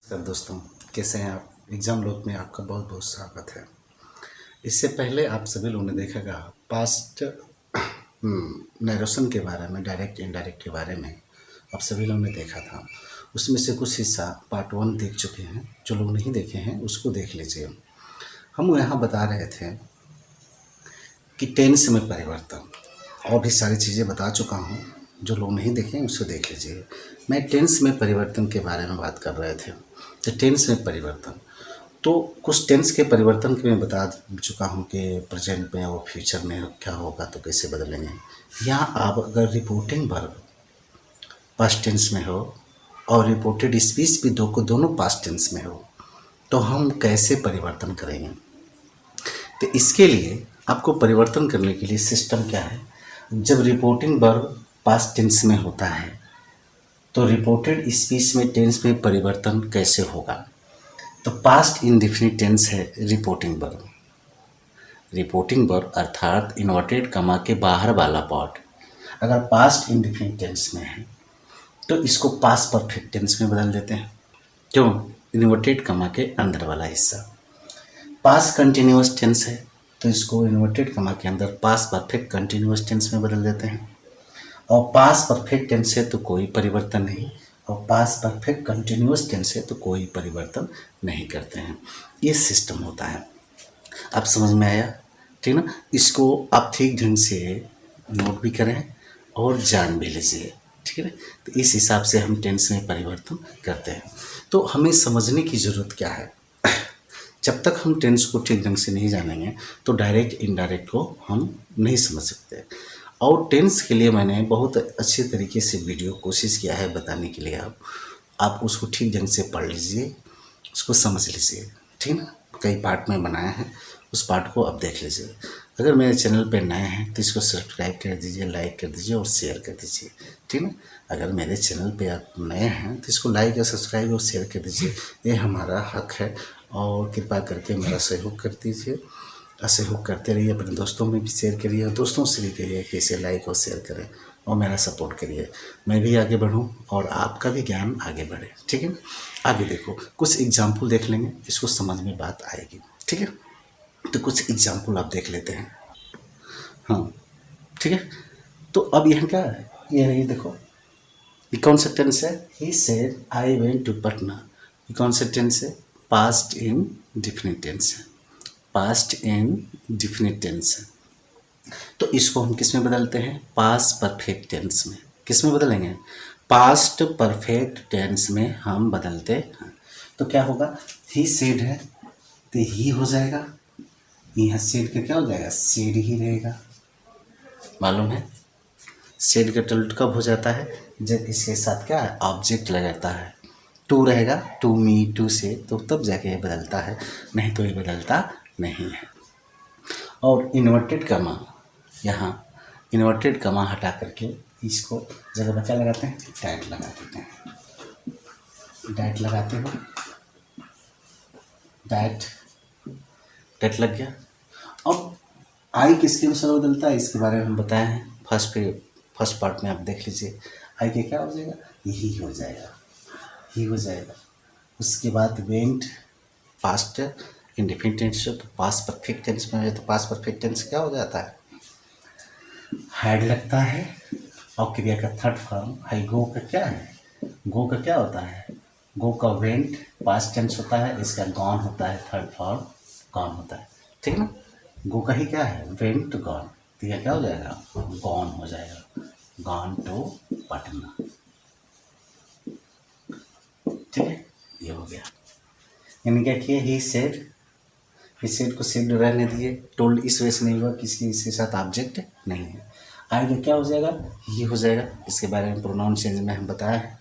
Sir दोस्तों, कैसे हैं आप? एग्ज़ाम लोग में आपका बहुत बहुत स्वागत है। इससे पहले आप सभी लोगों ने देखा होगा पास्ट नरेशन के बारे में, डायरेक्ट इनडायरेक्ट के बारे में आप सभी लोगों ने देखा था। उसमें से कुछ हिस्सा पार्ट 1 देख चुके हैं। जो लोग नहीं देखे हैं उसको देख लीजिए। हम यहाँ बता रहे थे कि टेंस में परिवर्तन और भी सारी चीज़ें बता चुका हूँ। जो लोग नहीं देखें उसको देख लीजिए। मैं टेंस में परिवर्तन के बारे में बात कर रहे थे। तो टेंस में परिवर्तन, तो कुछ टेंस के परिवर्तन के मैं बता चुका हूँ कि प्रेजेंट में और फ्यूचर में क्या होगा, तो कैसे बदलेंगे। यहाँ आप अगर रिपोर्टिंग वर्ब पास्ट टेंस में हो और रिपोर्टेड स्पीच भी दोनों पास्ट टेंस में हो, तो हम कैसे परिवर्तन करेंगे। तो इसके लिए आपको परिवर्तन करने के लिए सिस्टम क्या है। जब रिपोर्टिंग वर्ब पास्ट टेंस में होता है तो रिपोर्टेड स्पीच में टेंस में परिवर्तन कैसे होगा। तो पास्ट इंडेफिनिट टेंस है रिपोर्टिंग वर्ब। रिपोर्टिंग वर्ब अर्थात इन्वर्टेड कमा के बाहर वाला पार्ट अगर पास्ट इंडेफिनिट टेंस में है तो इसको पास्ट परफेक्ट टेंस में बदल देते हैं। क्यों? इन्वर्टेड कमा के अंदर वाला हिस्सा। पास्ट कंटिन्यूअस टेंस है तो इसको इन्वर्टेड कमा के अंदर पास्ट परफेक्ट कंटिन्यूअस टेंस में बदल देते हैं। और पास्ट परफेक्ट टेंस है तो कोई परिवर्तन नहीं, और पास्ट परफेक्ट कंटिन्यूअस टेंस है तो कोई परिवर्तन नहीं करते हैं। ये सिस्टम होता है। अब समझ में आया? ठीक ना? इसको आप ठीक ढंग से नोट भी करें और जान भी लीजिए। ठीक है? तो इस हिसाब से हम टेंस में परिवर्तन करते हैं। तो हमें समझने की ज़रूरत क्या है। जब तक हम टेंस को ठीक ढंग से नहीं जानेंगे तो डायरेक्ट इनडायरेक्ट को हम नहीं समझ सकते। और टेंस के लिए मैंने बहुत अच्छे तरीके से वीडियो कोशिश किया है बताने के लिए। आप उसको ठीक ढंग से पढ़ लीजिए, उसको समझ लीजिए। ठीक ना? कई पार्ट में बनाया है, उस पार्ट को अब देख लीजिए। अगर मेरे चैनल पर नए हैं तो इसको सब्सक्राइब कर दीजिए, लाइक कर दीजिए और शेयर कर दीजिए। ठीक ना? अगर मेरे चैनल पे आप नए हैं तो इसको लाइक या सब्सक्राइब और शेयर कर दीजिए। ये हमारा हक है और कृपा करके मेरा सहयोग कर दीजिए। सहयोग करते रहिए, अपने दोस्तों में भी शेयर करिए और दोस्तों से भी कहिए कि इसे लाइक और शेयर करें और मेरा सपोर्ट करिए। मैं भी आगे बढ़ूं और आपका भी ज्ञान आगे बढ़े। ठीक है? आगे देखो, कुछ एग्जाम्पल देख लेंगे, इसको समझ में बात आएगी। ठीक है? तो कुछ एग्जाम्पल आप देख लेते हैं। हाँ, ठीक है। तो अब यह क्या है, ये देखो, ये कौन सा टेंस है। He said I went to Patna. ये कौन सा टेंस है? पास्ट इन डिफिनिट टेंस है। पास्ट इन डिफिनिट टेंस है। तो इसको हम किस में बदलते हैं? पास्ट परफेक्ट टेंस में। किस में बदलेंगे? पास्ट परफेक्ट टेंस में हम बदलते हैं। तो क्या होगा? ही सेड है तो ही हो जाएगा। यहाँ सेड का क्या हो जाएगा? सेड ही रहेगा। मालूम है? सेड का उल्टा कब हो जाता है? जब इसके साथ क्या है? ऑब्जेक्ट लगाता है। टू रहेगा, टू मी, टू से, तो तब जाके ये बदलता है, नहीं तो ये बदलता नहीं है। और इन्वर्टेड कमा, यहाँ इन्वर्टेड कमा हटा करके इसको जगह पर क्या लगाते हैं? डैट लगा देते हैं। डैट लगाते हो, डैट, डैट लग गया। अब आई किसके अनुसार बदलता है इसके बारे में हम बताए हैं फर्स्ट पार्ट में, आप देख लीजिए। आई के क्या हो जाएगा? ही हो जाएगा, ही हो जाएगा। उसके बाद वेंट पास्ट इंडेफिनिट टेंस तो पास्ट परफेक्ट टेंस में है, तो पास्ट परफेक्ट टेंस क्या हो जाता है? हैड लगता है। और क्रिया का थर्ड फॉर्म है गो का क्या है? गो का क्या होता है? गो का वेंट पास्ट टेंस होता है, इसका गॉन होता है, थर्ड फॉर्म गॉन होता है। ठीक है ना? गो का ही क्या है? वेंट टू गॉन, तो यह क्या हो जाएगा? गॉन हो जाएगा, गॉन टू पटना। ठीक है, ये हो गया। यानी क्या किए? ही सेड, इस सेड को सेड रहने दिए। टोल्ड इस वजह से नहीं हुआ कि इसके साथ ऑब्जेक्ट नहीं है। आई का क्या हो जाएगा? ये हो जाएगा। इसके बारे में प्रोनाउन चेंज में हम बताया है।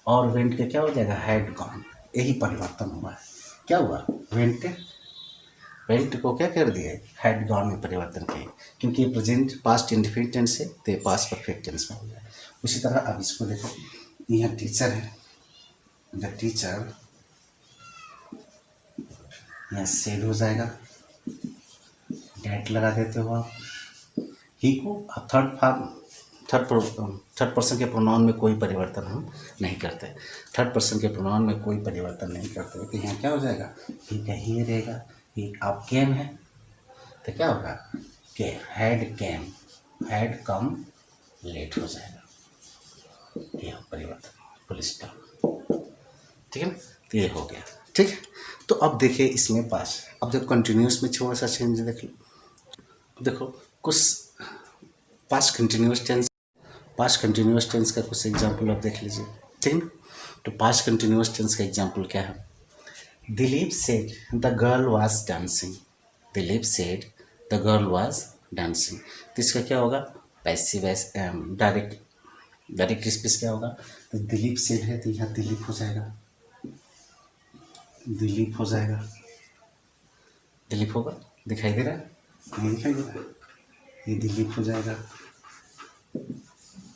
और वेंट का क्या हो जाएगा? Had gone. यही परिवर्तन हुआ है। क्या हुआ? वेंट, वेंट को क्या कर दिए? हैड गॉन में परिवर्तन किए, क्योंकि प्रेजेंट पास्ट इंडेफिनिट टेंस से तो पास्ट परफेक्ट टेंस में हो जाए। उसी तरह अब इसको देखो, यहाँ टीचर है, द टीचर, यहाँ सेड हो जाएगा, डैट लगा देते हो आप। ही को आप थर्ड फॉर्म थर्ड पर्सन के प्रोनाउन में कोई परिवर्तन हम नहीं करते। थर्ड पर्सन के प्रोनाउन में कोई परिवर्तन नहीं करते तो यहाँ क्या हो जाएगा, ही का ही रहेगा। ही आप केम है तो क्या होगा, के had came, had come late हो जाएगा, ये परिवर्तन, फुल स्टॉप। ठीक है ना, तो ये हो गया। ठीक है, तो अब देखिए इसमें पास, अब जब कंटिन्यूस में थोड़ा सा चेंज देख लो, देखो कुछ पास्ट कंटिन्यूस टेंस का कुछ एग्जाम्पल आप देख लीजिए। ठीक है, तो पास्ट कंटिन्यूस टेंस का एग्जाम्पल क्या है, Dilip said the girl was dancing, Dilip said the girl was dancing. तो इसका क्या होगा, पैसिव डायरेक्ट स्पीच क्या होगा, तो दिलीप सेड है तो यहाँ दिलीप हो जाएगा, दिलीप हो जाएगा, दिलीप होगा, दिखाई दे रहा है, नहीं दिखाई दे रहा है, ये दिलीप हो जाएगा,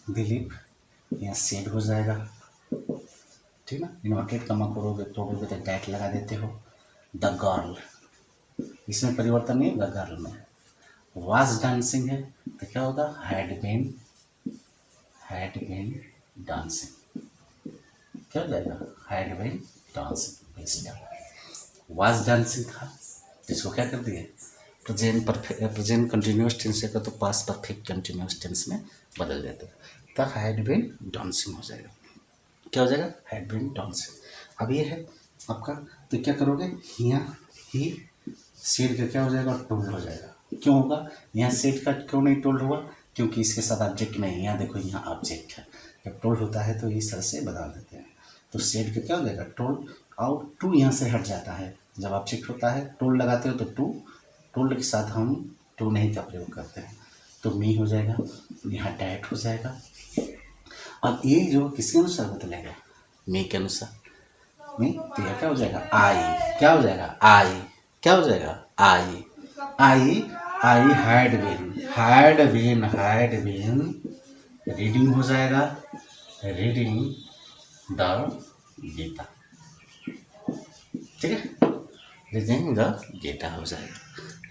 दिलीप, यहाँ सेड हो जाएगा। ठीक ना, इन्वर्टेड कमा करोगे तोड़ोगे तो डैट लगा देते हो। द गर्ल, इसमें परिवर्तन नहीं होगा, गर्ल में। वाज डांसिंग है तो क्या होगा, हैड बीन डांसिंग, क्या हो जाएगा, had been dancing. Was dancing था तो इसको क्या कर दिए, प्रेजेंट कंटिन्यूस टेंस है तो पास्ट परफेक्ट कंटिन्यूस टेंस में बदल देते हैं, तो हैड बीन डांसिंग हो जाएगा, क्या हो जाएगा, हैड बीन डांसिंग। अब ये है आपका, तो क्या करोगे, यहाँ ही सेड का क्या हो जाएगा, टोल्ड हो जाएगा। क्यों होगा, यहाँ सेड का क्यों नहीं टोल्ड हुआ, क्योंकि इसके साथ ऑब्जेक्ट नहीं है। यहाँ देखो, यहाँ ऑब्जेक्ट है, जब टोल्ड होता है तो इस तरह से बदल देते हैं। तो सेड का क्या हो जाएगा, टोल्ड, और टू यहाँ से हट जाता है। जब ऑब्जेक्ट होता है टोल्ड लगाते हो तो टू, टोल्ड के साथ हम टू नहीं का प्रयोग करते हैं, तो मी हो जाएगा, यहाँ डैट हो जाएगा। अब ये जो किसके अनुसार बदलेगा, मी के अनुसार, मी, तो यह क्या हो जाएगा, आई, क्या हो जाएगा, आई, क्या हो जाएगा, आई, आई हैड बीन रीडिंग हो जाएगा, रीडिंग द गीता। ठीक है, रीडिंग द गीता हो जाएगा,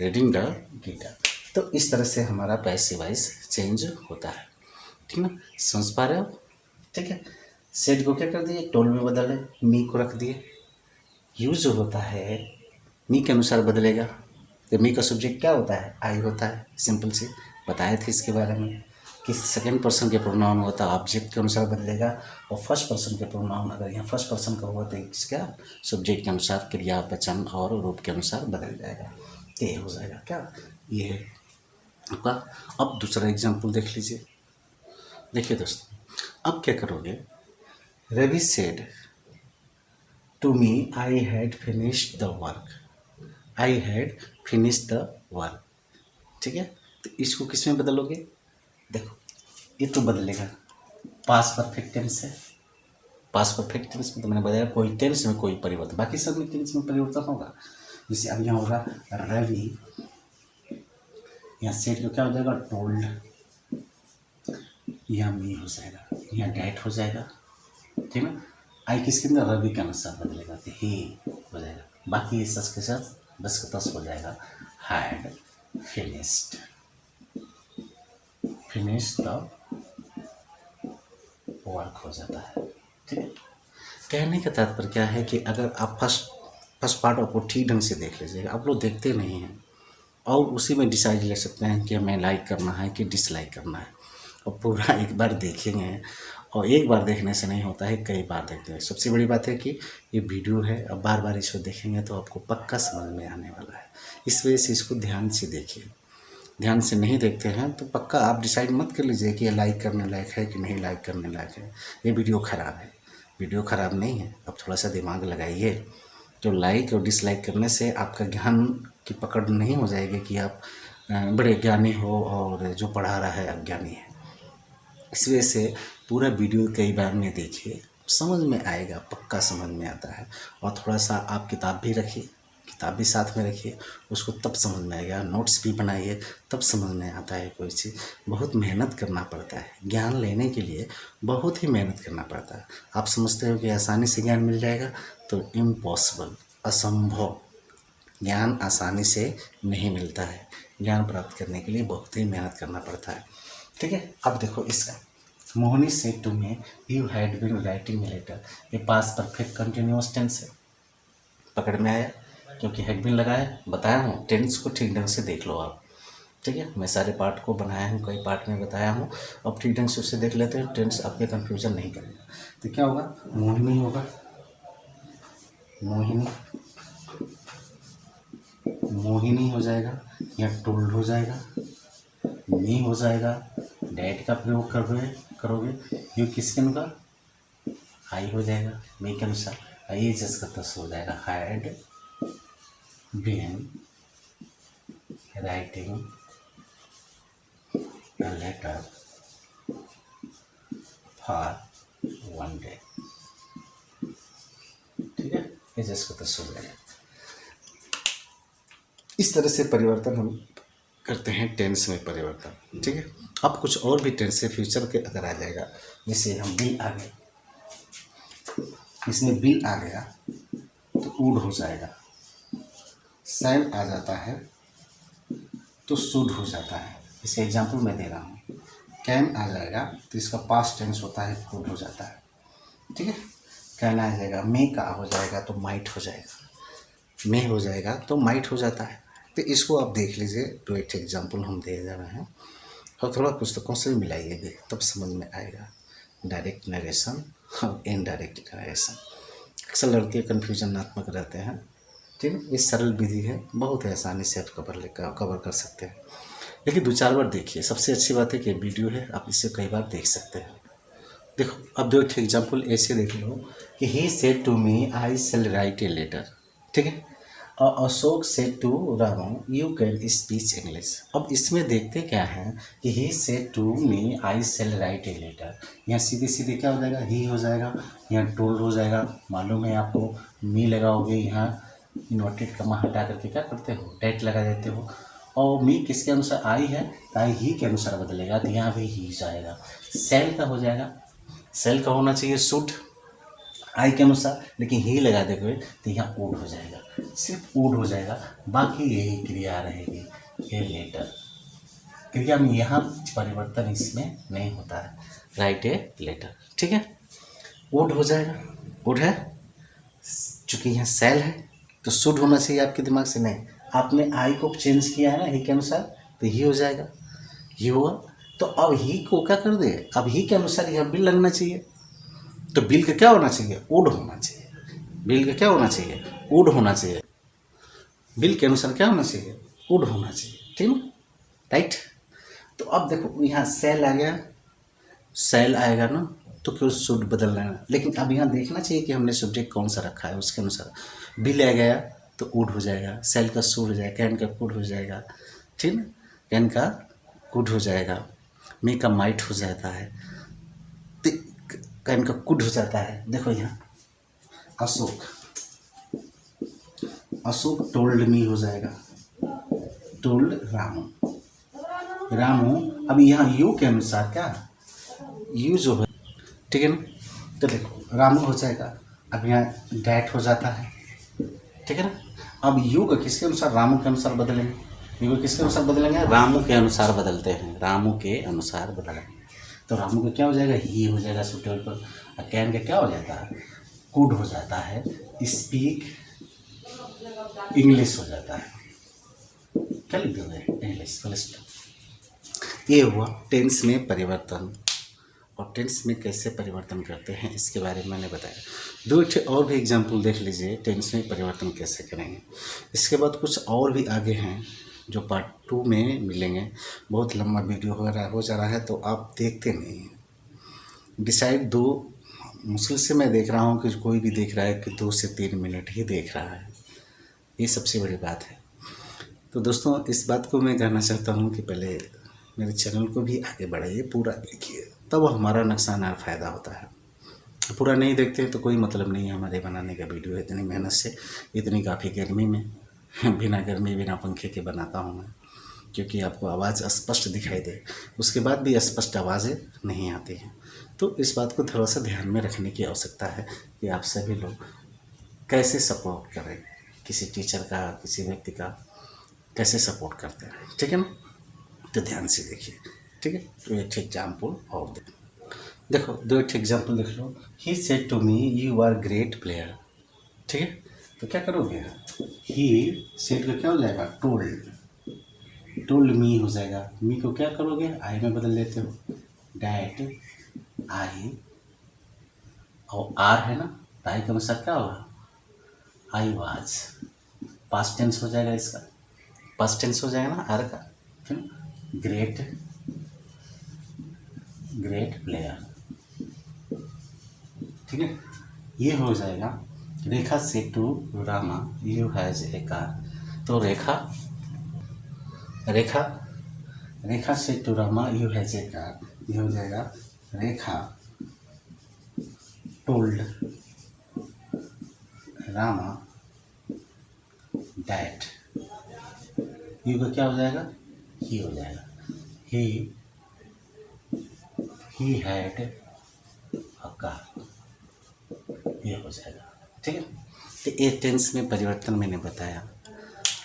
रीडिंग द गीता। तो इस तरह से हमारा पैसिव वॉइस चेंज होता है। ठीक ना, समझ पा रहे हो। ठीक है, सेड को क्या कर दिए, टोल में बदले, मी को रख दिए। यूज जो होता है मी के अनुसार बदलेगा, तो मी का सब्जेक्ट क्या होता है, आई होता है। सिंपल से बताए थे इसके बारे में कि सेकंड पर्सन के प्रोनाउन होता है ऑब्जेक्ट के अनुसार बदलेगा, और फर्स्ट पर्सन के प्रोनाउन अगर यहाँ फर्स्ट पर्सन का हुआ तो इसका सब्जेक्ट के अनुसार क्रिया वचन और रूप के अनुसार बदल जाएगा। तो ये हो जाएगा क्या, ये है आपका। अब दूसरा एग्जाम्पल देख लीजिए। देखिए दोस्तों, अब क्या करोगे, Ravi said to me I had finished the work, I had finished the work. ठीक है, तो इसको किस में बदलोगे, देखो ये तो बदलेगा, पास्ट परफेक्ट टेंस है, पास्ट परफेक्ट टेंस में तो मैंने बताया कोई टेंस में कोई परिवर्तन, बाकी सब में टेंस में परिवर्तन होगा। जैसे अब यहाँ होगा रवि, यहाँ सेट को क्या हो जाएगा, टोल्ड, यहाँ मी हो जाएगा, यहाँ डैट हो जाएगा। ठीक है, आई किसके अंदर, रवि के अनुसार बदलेगा तो ही हो जाएगा। बाकी ये सच के साथ 10 का 10 हो जाएगा, हैड फिनिश्ड द वर्क हो जाता है। ठीक है, कहने का तात्पर्य क्या है कि अगर आप फर्स्ट पार्ट आपको ठीक ढंग से देख लीजिएगा, आप लोग देखते नहीं हैं, और उसी में डिसाइड ले सकते हैं कि हमें लाइक करना है कि डिसलाइक करना है। और पूरा एक बार देखेंगे, और एक बार देखने से नहीं होता है, कई बार देखते हैं। सबसे बड़ी बात है कि ये वीडियो है, अब बार बार इसको देखेंगे तो आपको पक्का समझ में आने वाला है। इस वजह से इसको ध्यान से देखिए। ध्यान से नहीं देखते हैं तो पक्का आप डिसाइड मत कर लीजिए कि ये लाइक करने लायक है कि नहीं लाइक करने लायक है, ये वीडियो ख़राब है। वीडियो ख़राब नहीं है, अब थोड़ा सा दिमाग लगाइए। तो लाइक और डिसलाइक करने से आपका ज्ञान की पकड़ नहीं हो जाएगी कि आप बड़े ज्ञानी हो और जो पढ़ा रहा है अज्ञानी है। इस वजह से पूरा वीडियो कई बार में देखिए, समझ में आएगा, पक्का समझ में आता है। और थोड़ा सा आप किताब भी रखिए, किताब भी साथ में रखिए, उसको तब समझ में आएगा। नोट्स भी बनाइए, तब समझ में आता है कोई चीज़। बहुत मेहनत करना पड़ता है, ज्ञान लेने के लिए बहुत ही मेहनत करना पड़ता है। आप समझते हो कि आसानी से ज्ञान मिल जाएगा, तो इम्पॉसिबल, असंभव। ज्ञान आसानी से नहीं मिलता है, ज्ञान प्राप्त करने के लिए बहुत ही मेहनत करना पड़ता है। ठीक है। अब देखो इसका, Mohini said to me you had been writing letter, ये पास परफेक्ट कंटिन्यूअस टेंस है, पकड़ में आया क्योंकि हैड बीन लगाया, बताया हूँ टेंस को ठीक ढंग से देख लो आप। ठीक है, मैं सारे पार्ट को बनाया हूँ, कई पार्ट में बताया हूँ, अब ठीक ढंग से उससे देख लेते हैं, टेंस आपके कंफ्यूजन नहीं करेगा। तो क्या होगा, मोहिनी होगा, मोहिनी, मोहिनी हो जाएगा या टोल्ड हो जाएगा, मी हो जाएगा, डैड का प्रयोग करोगे ये किसके अनुसार, आई हो जाएगा, मी के अनुसार, आई जस का तस हो जाएगा, had been writing a letter for one day। ठीक है, ये जिसको तो सुन रहे हैं। इस तरह से परिवर्तन हम करते हैं टेंस में परिवर्तन। ठीक है, अब कुछ और भी टेंस से फ्यूचर के अगर आ जाएगा, जैसे हम बी आ गए, इसमें बी आ गया तो वुड हो जाएगा, सैल आ जाता है तो शुड हो जाता है। इसे एग्जाम्पल मैं दे रहा हूँ, कैन आ जाएगा तो इसका पास्ट टेंस होता है, कुड हो जाता है। ठीक है, कैन आ जाएगा, मे का हो जाएगा तो माइट हो जाएगा, मे हो जाएगा तो माइट हो जाता है। तो इसको आप देख लीजिए, तो एक एग्जाम्पल हम दे रहे हैं और थोड़ा पुस्तकों से भी मिलाइए, तब समझ में आएगा। डायरेक्ट नरेशन और इनडायरेक्ट नरेशन, अक्सर लड़के कन्फ्यूजनात्मक रहते हैं। ठीक है, ये सरल विधि है, बहुत आसानी से आप कवर कर सकते हैं, लेकिन 2-4 बार देखिए। सबसे अच्छी बात है कि वीडियो है, आप इसे कई बार देख सकते हैं। देखो अब दो एग्जाम्पल ऐसे देख लो कि he said to me I shall write a letter. ठीक है, और Ashok said to Ramu you can speech English. अब इसमें देखते क्या है कि he said to me I shall write a letter, यहाँ सीधे सीधे क्या हो जाएगा, ही हो जाएगा, यहाँ टोल्ड हो जाएगा। मालूम है आपको, मी लगाओगे यहाँ इन्वर्टेड कमा हटा करके क्या करते हो, डैट लगा देते हो, और मी किसके अनुसार आई है, आई ही के अनुसार बदलेगा, तो यहाँ भी ही जाएगा। सेल का हो जाएगा, सेल का होना चाहिए शुड आई के अनुसार, लेकिन ही लगा देंगे तो यहाँ वुड हो जाएगा, सिर्फ वुड हो जाएगा, बाकी यही क्रिया रहेगी, ए लेटर। क्रिया में यहाँ परिवर्तन इसमें नहीं होता है, राइट ए लेटर। ठीक है, वुड हो जाएगा, वुड है, चूंकि यहाँ सेल है तो शुड होना चाहिए आपके दिमाग से, नहीं, आपने आई को चेंज किया है ना ही के अनुसार, तो ही हो जाएगा, ही हुआ। तो अब ही को क्या कर दे, अब ही के अनुसार यहाँ बिल लगना चाहिए, तो बिल का क्या होना चाहिए, वुड होना चाहिए, बिल का क्या होना चाहिए, वुड होना चाहिए, बिल के अनुसार क्या होना चाहिए, वुड होना चाहिए। ठीक है, राइट। तो अब देखो यहाँ सेल आ गया, सेल आएगा ना तो क्यों शुड बदल लेना, लेकिन अब यहाँ देखना चाहिए कि हमने सब्जेक्ट कौन सा रखा है, उसके अनुसार बिल आ गया तो वुड हो जाएगा, सेल का शुड हो जाएगा, कैन का कुड हो जाएगा। ठीक है, कैन का कुड हो जाएगा, मे का माइट हो जाता है, तो कैन का कुड हो जाता है। देखो यहाँ अशोक, अशोक टोल्ड मी हो जाएगा, टोल्ड रामू, रामू, अब यहाँ यू के अनुसार क्या, यू जो है, ठीक है ना, तो देखो रामू हो जाएगा, अब यहाँ डैट हो जाता है। ठीक है ना, अब यू का किसके अनुसार, रामू के अनुसार बदलेंगे, यू को किसके अनुसार बदलेंगे, रामू के अनुसार बदलते हैं, रामू के अनुसार बदलेंगे, तो रामू का क्या हो जाएगा, ही हो जाएगा सुटेबल पर, और कैन का क्या हो जाता है, कुड हो जाता है, स्पीक इंग्लिश हो जाता है, क्या लिख दोगे, इंग्लिश प्लस। ये हुआ टेंस में परिवर्तन, और टेंस में कैसे परिवर्तन करते हैं इसके बारे में मैंने बताया। 2 और भी एग्जाम्पल देख लीजिए टेंस में परिवर्तन कैसे करेंगे। इसके बाद कुछ और भी आगे हैं जो पार्ट 2 में मिलेंगे, बहुत लंबा वीडियो हो जा रहा है तो आप देखते नहीं हैं। डिसाइड 2 मुश्किल से मैं देख रहा हूँ कि कोई भी देख रहा है कि 2 से 3 मिनट ही देख रहा है, ये सबसे बड़ी बात है। तो दोस्तों इस बात को मैं कहना चाहता हूँ कि पहले मेरे चैनल को भी आगे बढ़ाइए, पूरा देखिए, तब हमारा नुकसान और फ़ायदा होता है। पूरा नहीं देखते हैं तो कोई मतलब नहीं है हमारे बनाने का वीडियो। इतनी मेहनत से, इतनी काफ़ी गर्मी में बिना गर्मी बिना पंखे के बनाता हूँ मैं, क्योंकि आपको आवाज़ स्पष्ट दिखाई दे, उसके बाद भी स्पष्ट आवाज़ें नहीं आती हैं। तो इस बात को थोड़ा सा ध्यान में रखने की आवश्यकता है कि आप सभी लोग कैसे सपोर्ट करें, किसी टीचर का, किसी व्यक्ति का कैसे सपोर्ट करते हैं। ठीक है ना, तो ध्यान से देखिए। ठीक है। तो एक एग्जाम्पल और देखो, दो एक एग्जाम्पल देख लो। He said to me you are great player. ठीक है, तो क्या करोगे, ही सेड का क्या हो जाएगा, टोल्ड, टोल्ड मी हो जाएगा। मी को क्या करोगे, आई में बदल लेते हो, डैट आई, और आर है ना, तो आई का मतलब क्या होगा, आई वाज, पास्ट टेंस हो जाएगा इसका, पास्ट टेंस हो जाएगा ना आर का। फिर ग्रेट, ग्रेट प्लेयर। ठीक है, ये हो जाएगा। Rekha said to Rama you has a car. तो Rekha, Rekha, Rekha said to Rama you has a car, ये हो जाएगा Rekha told Rama that. U का क्या हो जाएगा, ही हो जाएगा, ही हैड अ कार, ये हो जाएगा। ठीक है, तो ये टेंस में परिवर्तन मैंने बताया,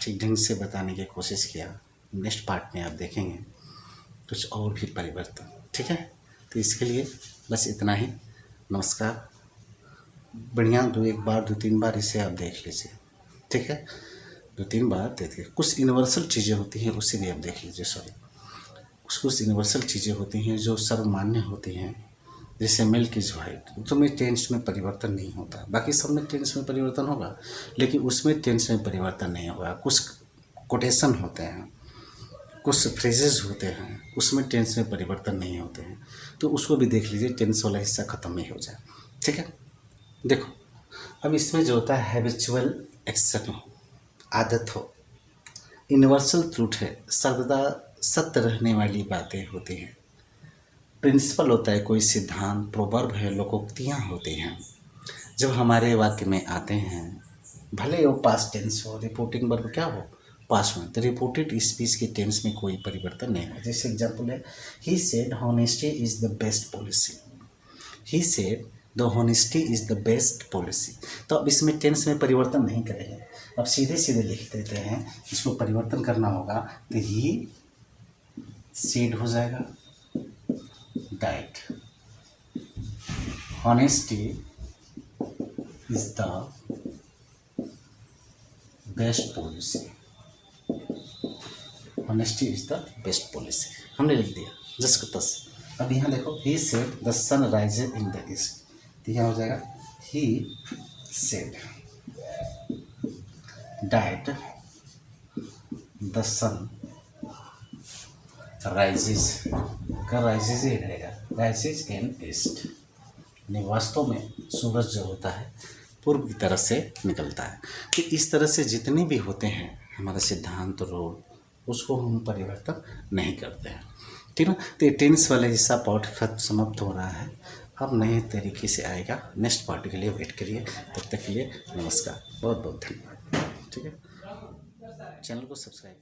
ठीक ढंग से बताने की कोशिश किया। नेक्स्ट पार्ट में आप देखेंगे कुछ और भी परिवर्तन। ठीक है, तो इसके लिए बस इतना ही। नमस्कार। बढ़िया एक बार 2-3 बार इसे आप देख लीजिए। ठीक है, 2-3 बार देखिए। कुछ यूनिवर्सल चीज़ें होती हैं, उसे भी आप देख लीजिए। सॉरी, कुछ यूनिवर्सल चीज़ें होती हैं जो सर्वमान्य होती हैं, जैसे मिल्क इज वाइट, तो में टेंस में परिवर्तन नहीं होता। बाकी सब में टेंस में परिवर्तन होगा, लेकिन उसमें टेंस में परिवर्तन नहीं होगा। कुछ कोटेशन होते हैं, कुछ फ्रेजेस होते हैं, उसमें टेंस में परिवर्तन नहीं होते हैं, तो उसको भी देख लीजिए, टेंस वाला हिस्सा खत्म नहीं हो जाए। ठीक है, देखो अब इसमें जो होता है हैबिचुअल एक्शन हो, आदत हो, यूनिवर्सल ट्रूथ है, सर्वदा सत्य रहने वाली बातें होती हैं। प्रिंसिपल होता है कोई सिद्धांत, प्रोवर्ब है, लोकोक्तियाँ होती हैं, जब हमारे वाक्य में आते हैं, भले वो पास्ट टेंस हो, रिपोर्टिंग वर्ब क्या हो, पास्ट में, तो रिपोर्टेड स्पीच के टेंस में कोई परिवर्तन नहीं है। जैसे एग्जांपल है, he said honesty is the best policy. He said the honesty is the best policy. तो अब इसमें टेंस में परिवर्तन नहीं करेंगे, अब सीधे सीधे लिख देते हैं। इसको परिवर्तन करना होगा तो ही सेड हो जाएगा diet, honesty is the best policy, honesty is the best policy। हमने लिख दिया जस्ट का तस। अब यहाँ देखो, he said the sun rises in the east, तो यहाँ हो जाएगा he said that the sun rises, का rises ही रहेगा, rises in east, यानी वास्तव में सूरज जो होता है पूर्व की तरफ से निकलता है। तो इस तरह से जितने भी होते हैं हमारा सिद्धांत रोल, उसको हम परिवर्तन नहीं करते हैं। ठीक है, तो ये टेंस वाला हिस्सा पार्ट खत्म समाप्त हो रहा है, अब नए तरीके से आएगा। नेक्स्ट पार्ट के लिए वेट करिए, तब तक के लिए नमस्कार, बहुत बहुत धन्यवाद। ठीक है, चैनल को सब्सक्राइब